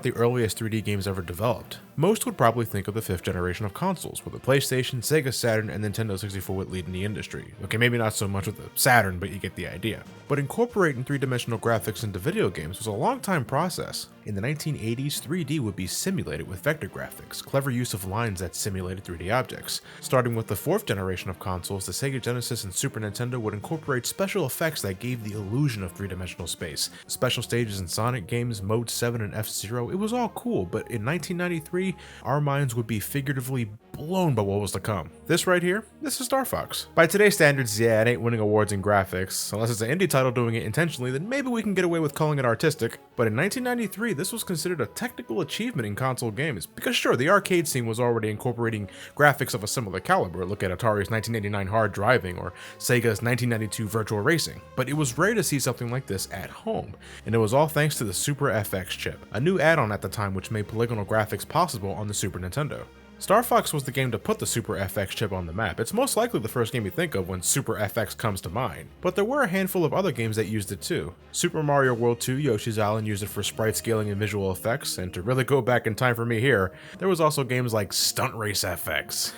about the earliest 3D games ever developed, most would probably think of the 5th generation of consoles, with the PlayStation, Sega Saturn, and Nintendo 64 would lead in the industry. Okay, maybe not so much with the Saturn, but you get the idea. But incorporating three-dimensional graphics into video games was a long time process. In the 1980s, 3D would be simulated with vector graphics, clever use of lines that simulated 3D objects. Starting with the 4th generation of consoles, the Sega Genesis and Super Nintendo would incorporate special effects that gave the illusion of three-dimensional space. Special stages in Sonic games, Mode 7 and F-Zero, it was all cool, but in 1993, our minds would be figuratively blown by what was to come. This right here, this is Star Fox. By today's standards, yeah, it ain't winning awards in graphics. Unless it's an indie title doing it intentionally, then maybe we can get away with calling it artistic. But in 1993, this was considered a technical achievement in console games. Because sure, the arcade scene was already incorporating graphics of a similar caliber. Look at Atari's 1989 Hard Driving or Sega's 1992 Virtual Racing. But it was rare to see something like this at home. And it was all thanks to the Super FX chip, a new add-on at the time which made polygonal graphics possible on the Super Nintendo. Star Fox was the game to put the Super FX chip on the map. It's most likely the first game you think of when Super FX comes to mind. But there were a handful of other games that used it too. Super Mario World 2, Yoshi's Island used it for sprite scaling and visual effects, and to really go back in time for me here, there was also games like Stunt Race FX.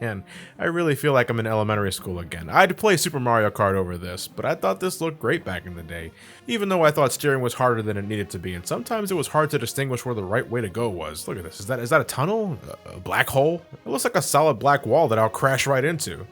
Man, I really feel like I'm in elementary school again. I'd play Super Mario Kart over this, but I thought this looked great back in the day, even though I thought steering was harder than it needed to be, and sometimes it was hard to distinguish where the right way to go was. Look at this, is that a tunnel? A black hole? It looks like a solid black wall that I'll crash right into.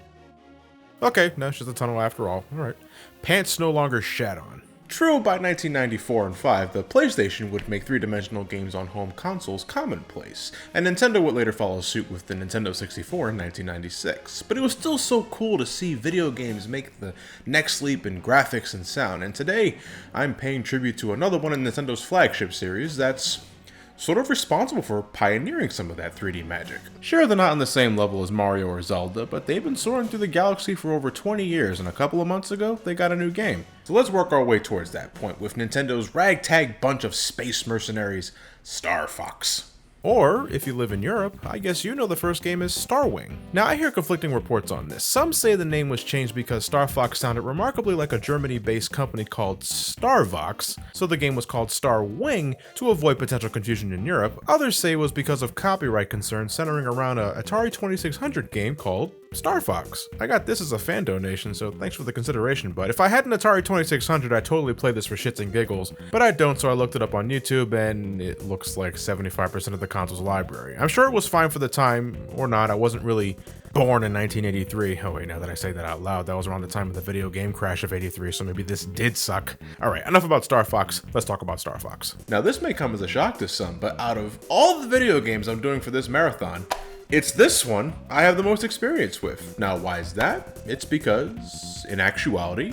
Okay, no, it's just a tunnel after all. Alright. Pants no longer shat on. True, by 1994 and 5, the PlayStation would make three-dimensional games on home consoles commonplace, and Nintendo would later follow suit with the Nintendo 64 in 1996. But it was still so cool to see video games make the next leap in graphics and sound, and today I'm paying tribute to another one of Nintendo's flagship series that's sort of responsible for pioneering some of that 3D magic. Sure, they're not on the same level as Mario or Zelda, but they've been soaring through the galaxy for over 20 years, and a couple of months ago, they got a new game. So let's work our way towards that point with Nintendo's ragtag bunch of space mercenaries, Star Fox. Or, if you live in Europe, I guess you know the first game is Star Wing. Now, I hear conflicting reports on this. Some say the name was changed because Star Fox sounded remarkably like a Germany-based company called Starvox, so the game was called Star Wing to avoid potential confusion in Europe. Others say it was because of copyright concerns centering around a Atari 2600 game called Star Fox. I got this as a fan donation, so thanks for the consideration, but if I had an Atari 2600, I'd totally play this for shits and giggles, but I don't, so I looked it up on YouTube, and it looks like 75% of the console's library. I'm sure it was fine for the time, or not. I wasn't really born in 1983. Oh wait, now that I say that out loud, that was around the time of the video game crash of 83, so maybe this did suck. Alright, enough about Star Fox, let's talk about Star Fox. Now this may come as a shock to some, but out of all the video games I'm doing for this marathon, it's this one I have the most experience with. Now, why is that? It's because, in actuality,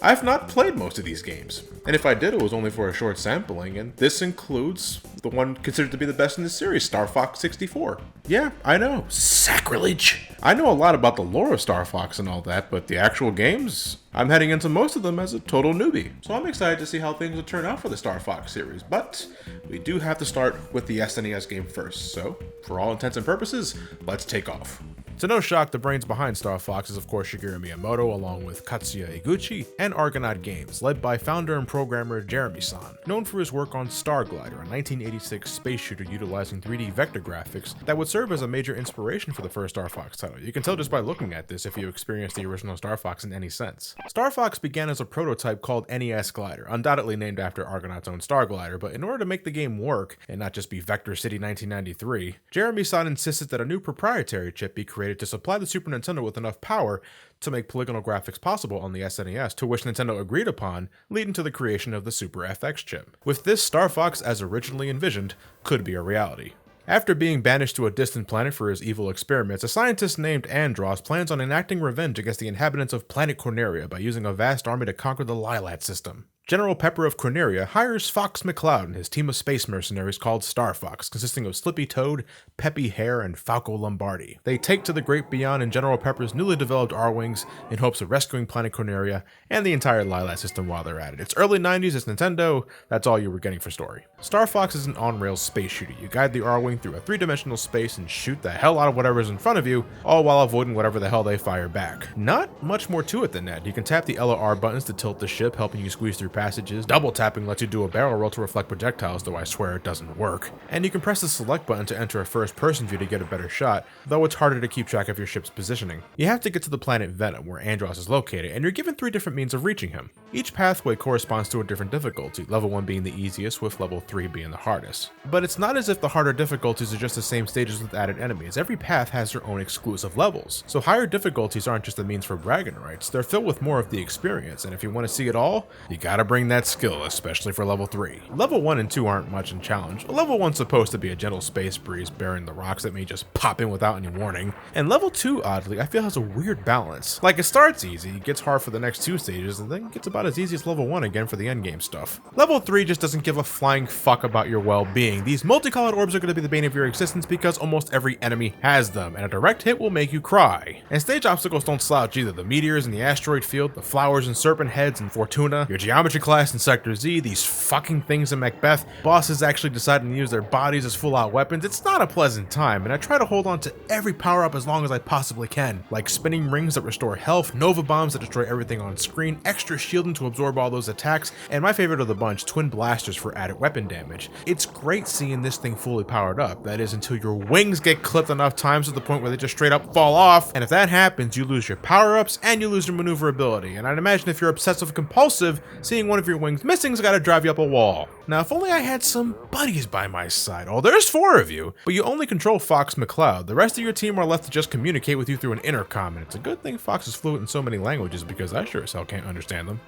I've not played most of these games. And if I did, it was only for a short sampling, and this includes the one considered to be the best in the series, Star Fox 64. Yeah, I know, sacrilege! I know a lot about the lore of Star Fox and all that, but the actual games, I'm heading into most of them as a total newbie. So I'm excited to see how things will turn out for the Star Fox series, but we do have to start with the SNES game first, so for all intents and purposes, let's take off. To no shock, the brains behind Star Fox is of course Shigeru Miyamoto, along with Katsuya Eguchi and Argonaut Games, led by founder and programmer Jeremy San, known for his work on Star Glider, a 1986 space shooter utilizing 3D vector graphics that would serve as a major inspiration for the first Star Fox title. You can tell just by looking at this if you experienced the original Star Fox in any sense. Star Fox began as a prototype called NES Glider, undoubtedly named after Argonaut's own Star Glider, but in order to make the game work, and not just be Vector City 1993, Jeremy San insisted that a new proprietary chip be created to supply the Super Nintendo with enough power to make polygonal graphics possible on the SNES, to which Nintendo agreed upon, leading to the creation of the Super FX chip. With this, Star Fox, as originally envisioned, could be a reality. After being banished to a distant planet for his evil experiments, a scientist named Andross plans on enacting revenge against the inhabitants of planet Corneria by using a vast army to conquer the Lylat System. General Pepper of Corneria hires Fox McCloud and his team of space mercenaries called Star Fox, consisting of Slippy Toad, Peppy Hare, and Falco Lombardi. They take to the great beyond in General Pepper's newly developed R-Wings in hopes of rescuing planet Corneria and the entire Lylat system while they're at it. It's early 90s, it's Nintendo, that's all you were getting for story. Star Fox is an on-rails space shooter. You guide the R-Wing through a three-dimensional space and shoot the hell out of whatever's in front of you, all while avoiding whatever the hell they fire back. Not much more to it than that. You can tap the L or R buttons to tilt the ship, helping you squeeze through passages, double tapping lets you do a barrel roll to reflect projectiles, though I swear it doesn't work, and you can press the select button to enter a first person view to get a better shot, though it's harder to keep track of your ship's positioning. You have to get to the planet Venom, where Andross is located, and you're given 3 different means of reaching him. Each pathway corresponds to a different difficulty, level 1 being the easiest, with level 3 being the hardest. But it's not as if the harder difficulties are just the same stages with added enemies. Every path has their own exclusive levels, so higher difficulties aren't just a means for bragging rights, they're filled with more of the experience, and if you want to see it all, you gotta bring that skill, especially for level 3. Level 1 and 2 aren't much in challenge. Level 1's supposed to be a gentle space breeze bearing the rocks that may just pop in without any warning, and level 2, oddly, I feel has a weird balance. Like, it starts easy, it gets hard for the next 2 stages, and then gets about as easy as level 1 again for the endgame stuff. Level 3 just doesn't give a flying fuck about your well-being. These multicolored orbs are going to be the bane of your existence because almost every enemy has them, and a direct hit will make you cry. And stage obstacles don't slouch either. The meteors in the asteroid field, the flowers and serpent heads in Fortuna, your geometry class in Sector Z, these fucking things in Macbeth, bosses actually deciding to use their bodies as full-out weapons. It's not a pleasant time, and I try to hold on to every power-up as long as I possibly can, like spinning rings that restore health, Nova bombs that destroy everything on screen, extra shielding to absorb all those attacks, and my favorite of the bunch, twin blasters for added weapon damage. It's great seeing this thing fully powered up, that is until your wings get clipped enough times to the point where they just straight up fall off, and if that happens, you lose your power-ups and you lose your maneuverability, and I'd imagine if you're obsessive compulsive, seeing one of your wings missing's gotta drive you up a wall. Now, if only I had some buddies by my side. Oh, there's 4 of you, but you only control Fox McCloud. The rest of your team are left to just communicate with you through an intercom, and it's a good thing Fox is fluent in so many languages because I sure as hell can't understand them.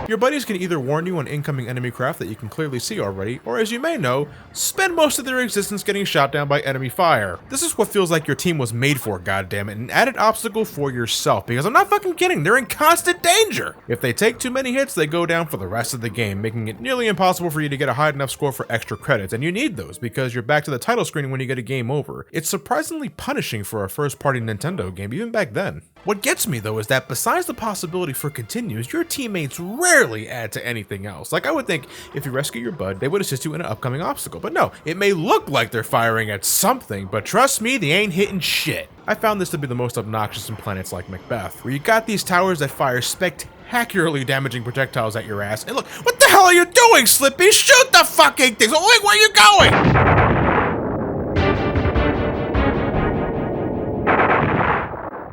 Your buddies can either warn you on incoming enemy craft that you can clearly see already, or as you may know, spend most of their existence getting shot down by enemy fire. This is what feels like your team was made for, goddammit, an added obstacle for yourself, because I'm not fucking kidding, they're in constant danger! If they take too many hits, they go down for the rest of the game, making it nearly impossible for you to get a high enough score for extra credits, and you need those, because you're back to the title screen when you get a game over. It's surprisingly punishing for a first-party Nintendo game, even back then. What gets me though is that besides the possibility for continues, your teammates rarely add to anything else. Like I would think if you rescue your bud, they would assist you in an upcoming obstacle, but no, it may look like they're firing at something, but trust me, they ain't hitting shit. I found this to be the most obnoxious in planets like Macbeth, where you got these towers that fire spectacularly damaging projectiles at your ass, and look, what the hell are you doing, Slippy? Shoot the fucking things! Oh wait, where are you going?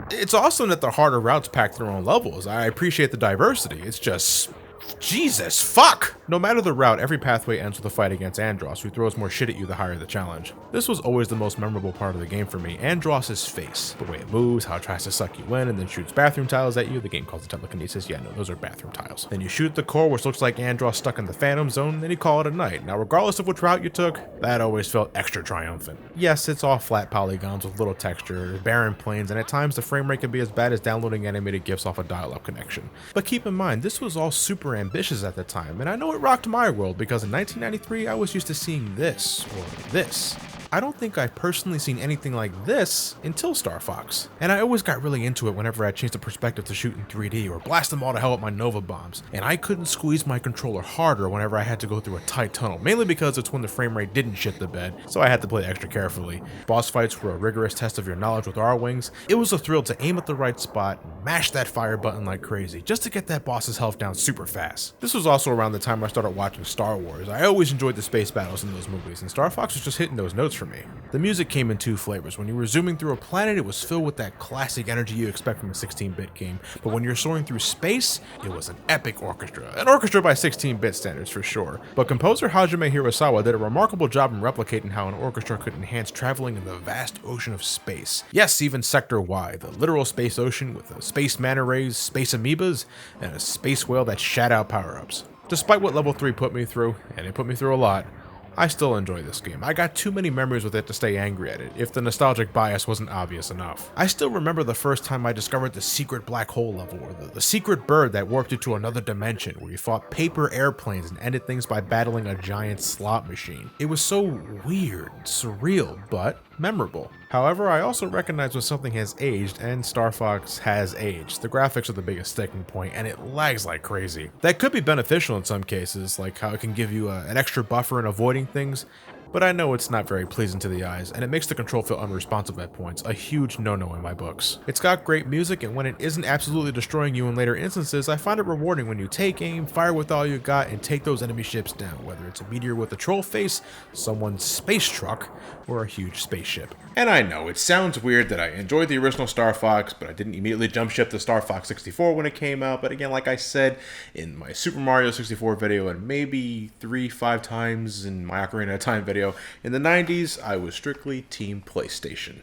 It's awesome that the harder routes pack their own levels. I appreciate the diversity. It's just... Jesus, fuck! No matter the route, every pathway ends with a fight against Andross, who throws more shit at you the higher the challenge. This was always the most memorable part of the game for me, Andross's face. The way it moves, how it tries to suck you in, and then shoots bathroom tiles at you. The game calls it telekinesis. Yeah, no, those are bathroom tiles. Then you shoot the core, which looks like Andross stuck in the Phantom Zone, then you call it a night. Now, regardless of which route you took, that always felt extra triumphant. Yes, it's all flat polygons with little texture, barren plains, and at times the frame rate can be as bad as downloading animated GIFs off a dial-up connection. But keep in mind, this was all super ambitious at the time, and I know it rocked my world because in 1993 I was used to seeing this or this. I don't think I've personally seen anything like this until Star Fox, and I always got really into it whenever I changed the perspective to shoot in 3D or blast them all to hell with my Nova bombs, and I couldn't squeeze my controller harder whenever I had to go through a tight tunnel, mainly because it's when the frame rate didn't shit the bed, so I had to play extra carefully. Boss fights were a rigorous test of your knowledge with R-Wings. It was a thrill to aim at the right spot, mash that fire button like crazy, just to get that boss's health down super fast. This was also around the time I started watching Star Wars. I always enjoyed the space battles in those movies, and Star Fox was just hitting those notes for me. The music came in 2 flavors. When you were zooming through a planet, it was filled with that classic energy you expect from a 16-bit game, but when you're soaring through space, it was an epic orchestra. An orchestra by 16-bit standards for sure. But composer Hajime Hirasawa did a remarkable job in replicating how an orchestra could enhance traveling in the vast ocean of space. Yes, even Sector Y, the literal space ocean with space manta rays, space amoebas, and a space whale that shat out power-ups. Despite what level 3 put me through, and it put me through a lot, I still enjoy this game. I got too many memories with it to stay angry at it, if the nostalgic bias wasn't obvious enough. I still remember the first time I discovered the secret black hole level, or the secret bird that warped you to another dimension, where you fought paper airplanes and ended things by battling a giant slot machine. It was so weird, surreal, but memorable. However, I also recognize when something has aged, and Star Fox has aged. The graphics are the biggest sticking point, and it lags like crazy. That could be beneficial in some cases, like how it can give you an extra buffer in avoiding things, but I know it's not very pleasing to the eyes, and it makes the control feel unresponsive at points, a huge no-no in my books. It's got great music, and when it isn't absolutely destroying you in later instances, I find it rewarding when you take aim, fire with all you got, and take those enemy ships down, whether it's a meteor with a troll face, someone's space truck, or a huge spaceship. And I know, it sounds weird that I enjoyed the original Star Fox, but I didn't immediately jump ship to Star Fox 64 when it came out, but again, like I said in my Super Mario 64 video, and maybe 3-5 times in my Ocarina of Time video, in the 90s, I was strictly Team PlayStation.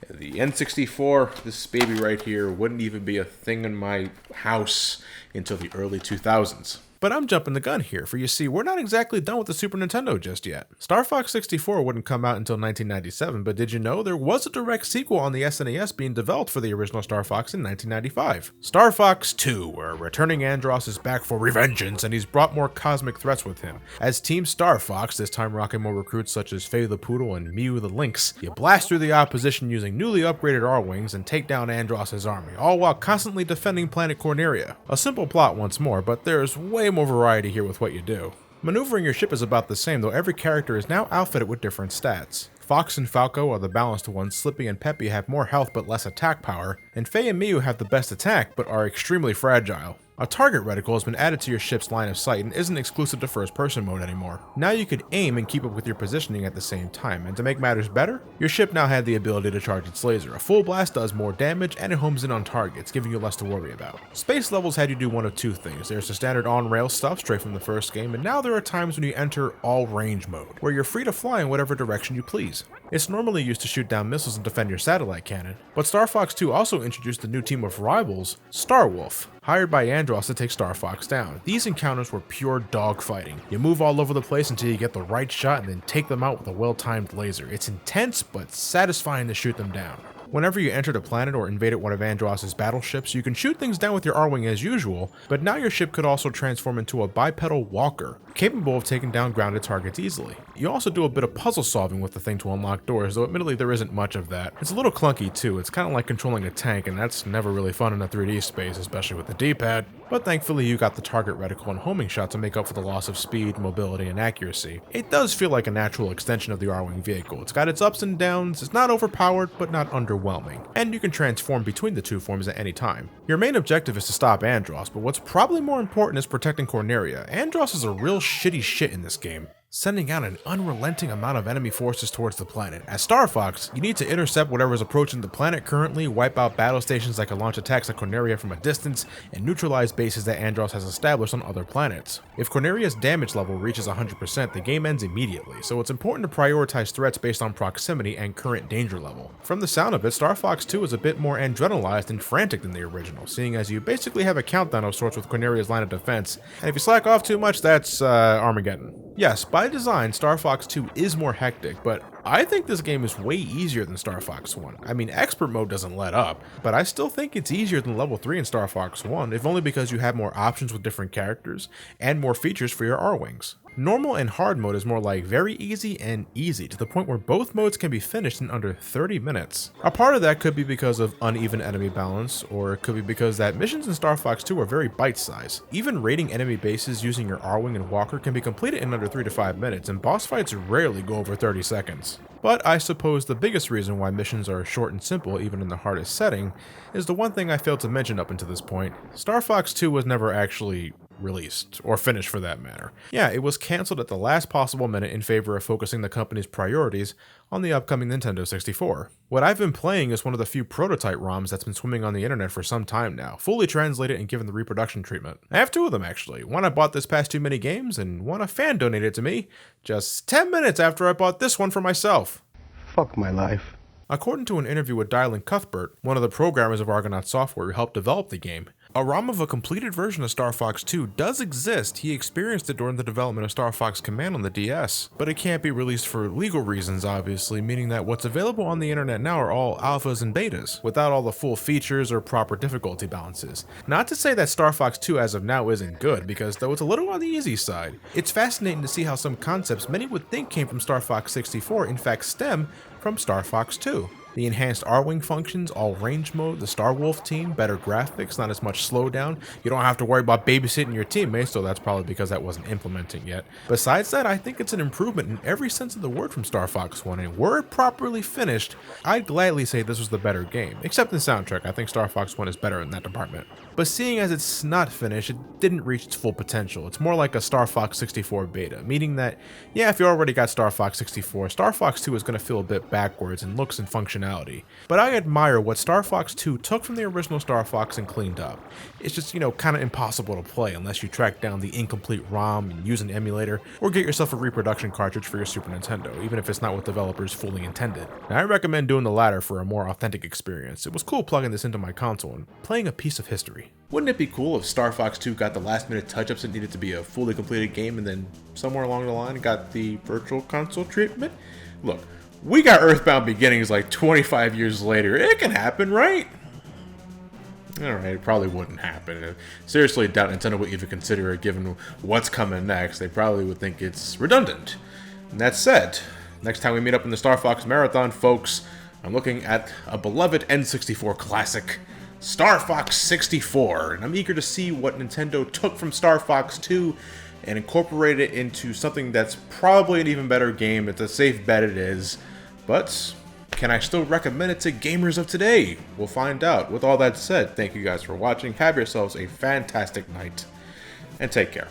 The N64, this baby right here, wouldn't even be a thing in my house until the early 2000s. But I'm jumping the gun here, for you see, we're not exactly done with the Super Nintendo just yet. Star Fox 64 wouldn't come out until 1997, but did you know there was a direct sequel on the SNES being developed for the original Star Fox in 1995? Star Fox 2, where returning Andross is back for revengeance, and he's brought more cosmic threats with him. As Team Star Fox, this time rocking more recruits such as Faye the Poodle and Mew the Lynx, you blast through the opposition using newly upgraded R-Wings and take down Andross's army, all while constantly defending planet Corneria. A simple plot once more, but there's way more variety here with what you do. Maneuvering your ship is about the same, though every character is now outfitted with different stats. Fox and Falco are the balanced ones, Slippy and Peppy have more health but less attack power, and Faye and Mew have the best attack but are extremely fragile. A target reticle has been added to your ship's line of sight and isn't exclusive to first-person mode anymore. Now you could aim and keep up with your positioning at the same time, and to make matters better, your ship now had the ability to charge its laser. A full blast does more damage and it homes in on targets, giving you less to worry about. Space levels had you do one of two things. There's the standard on-rail stuff straight from the first game, and now there are times when you enter all-range mode, where you're free to fly in whatever direction you please. It's normally used to shoot down missiles and defend your satellite cannon, but Star Fox 2 also introduced a new team of rivals, Star Wolf, hired by Andross to take Star Fox down. These encounters were pure dogfighting. You move all over the place until you get the right shot and then take them out with a well-timed laser. It's intense, but satisfying to shoot them down. Whenever you entered a planet or invaded one of Andross's battleships, you can shoot things down with your R-Wing as usual, but now your ship could also transform into a bipedal walker, capable of taking down grounded targets easily. You also do a bit of puzzle solving with the thing to unlock doors, though admittedly there isn't much of that. It's a little clunky too, it's kind of like controlling a tank, and that's never really fun in a 3D space, especially with the D-pad. But thankfully you got the target reticle and homing shot to make up for the loss of speed, mobility, and accuracy. It does feel like a natural extension of the R-Wing vehicle. It's got its ups and downs, it's not overpowered, but not underwhelming, and you can transform between the two forms at any time. Your main objective is to stop Andross, but what's probably more important is protecting Corneria. Andross is a real shitty shit in this game, sending out an unrelenting amount of enemy forces towards the planet. As Star Fox, you need to intercept whatever is approaching the planet currently, wipe out battle stations that can launch attacks at Corneria from a distance, and neutralize bases that Andross has established on other planets. If Corneria's damage level reaches 100%, the game ends immediately, so it's important to prioritize threats based on proximity and current danger level. From the sound of it, Star Fox 2 is a bit more adrenalized and frantic than the original, seeing as you basically have a countdown of sorts with Corneria's line of defense, and if you slack off too much, that's Armageddon. Yes, by design, Star Fox 2 is more hectic, but I think this game is way easier than Star Fox 1. I mean, Expert Mode doesn't let up, but I still think it's easier than Level 3 in Star Fox 1, if only because you have more options with different characters, and more features for your R-Wings. Normal and hard mode is more like very easy and easy, to the point where both modes can be finished in under 30 minutes. A part of that could be because of uneven enemy balance, or it could be because that missions in Star Fox 2 are very bite-sized. Even raiding enemy bases using your R-Wing and Walker can be completed in under 3 to 5 minutes, and boss fights rarely go over 30 seconds. But I suppose the biggest reason why missions are short and simple even in the hardest setting is the one thing I failed to mention up until this point. Star Fox 2 was never actually released, or finished for that matter. Yeah, it was cancelled at the last possible minute in favor of focusing the company's priorities on the upcoming Nintendo 64. What I've been playing is one of the few prototype ROMs that's been swimming on the internet for some time now, fully translated and given the reproduction treatment. I have two of them actually. One I bought this past 2 mini games, and one a fan donated to me just 10 minutes after I bought this one for myself. Fuck my life. According to an interview with Dylan Cuthbert, one of the programmers of Argonaut Software who helped develop the game, a ROM of a completed version of Star Fox 2 does exist. He experienced it during the development of Star Fox Command on the DS, but it can't be released for legal reasons obviously, meaning that what's available on the internet now are all alphas and betas, without all the full features or proper difficulty balances. Not to say that Star Fox 2 as of now isn't good, because though it's a little on the easy side, it's fascinating to see how some concepts many would think came from Star Fox 64 in fact stem from Star Fox 2. The enhanced R-Wing functions, all range mode, the Star Wolf team, better graphics, not as much slowdown. You don't have to worry about babysitting your teammates, so that's probably because that wasn't implemented yet. Besides that, I think it's an improvement in every sense of the word from Star Fox 1, and were it properly finished, I'd gladly say this was the better game. Except in soundtrack, I think Star Fox 1 is better in that department. But seeing as it's not finished, it didn't reach its full potential. It's more like a Star Fox 64 beta, meaning that, yeah, if you already got Star Fox 64, Star Fox 2 is going to feel a bit backwards in looks and functionality. But I admire what Star Fox 2 took from the original Star Fox and cleaned up. It's just, kind of impossible to play unless you track down the incomplete ROM and use an emulator, or get yourself a reproduction cartridge for your Super Nintendo, even if it's not what developers fully intended. Now, I recommend doing the latter for a more authentic experience. It was cool plugging this into my console and playing a piece of history. Wouldn't it be cool if Star Fox 2 got the last minute touch-ups it needed to be a fully completed game, and then somewhere along the line got the virtual console treatment? Look, we got Earthbound Beginnings like 25 years later. It can happen, right? Alright, it probably wouldn't happen. I seriously doubt Nintendo would even consider it given what's coming next. They probably would think it's redundant. And that said, next time we meet up in the Star Fox Marathon, folks, I'm looking at a beloved N64 classic, Star Fox 64, and I'm eager to see what Nintendo took from Star Fox 2 and incorporated it into something that's probably an even better game. It's a safe bet, it is, but can I still recommend it to gamers of today? We'll find out. With all that said, thank you guys for watching. Have yourselves a fantastic night, and take care.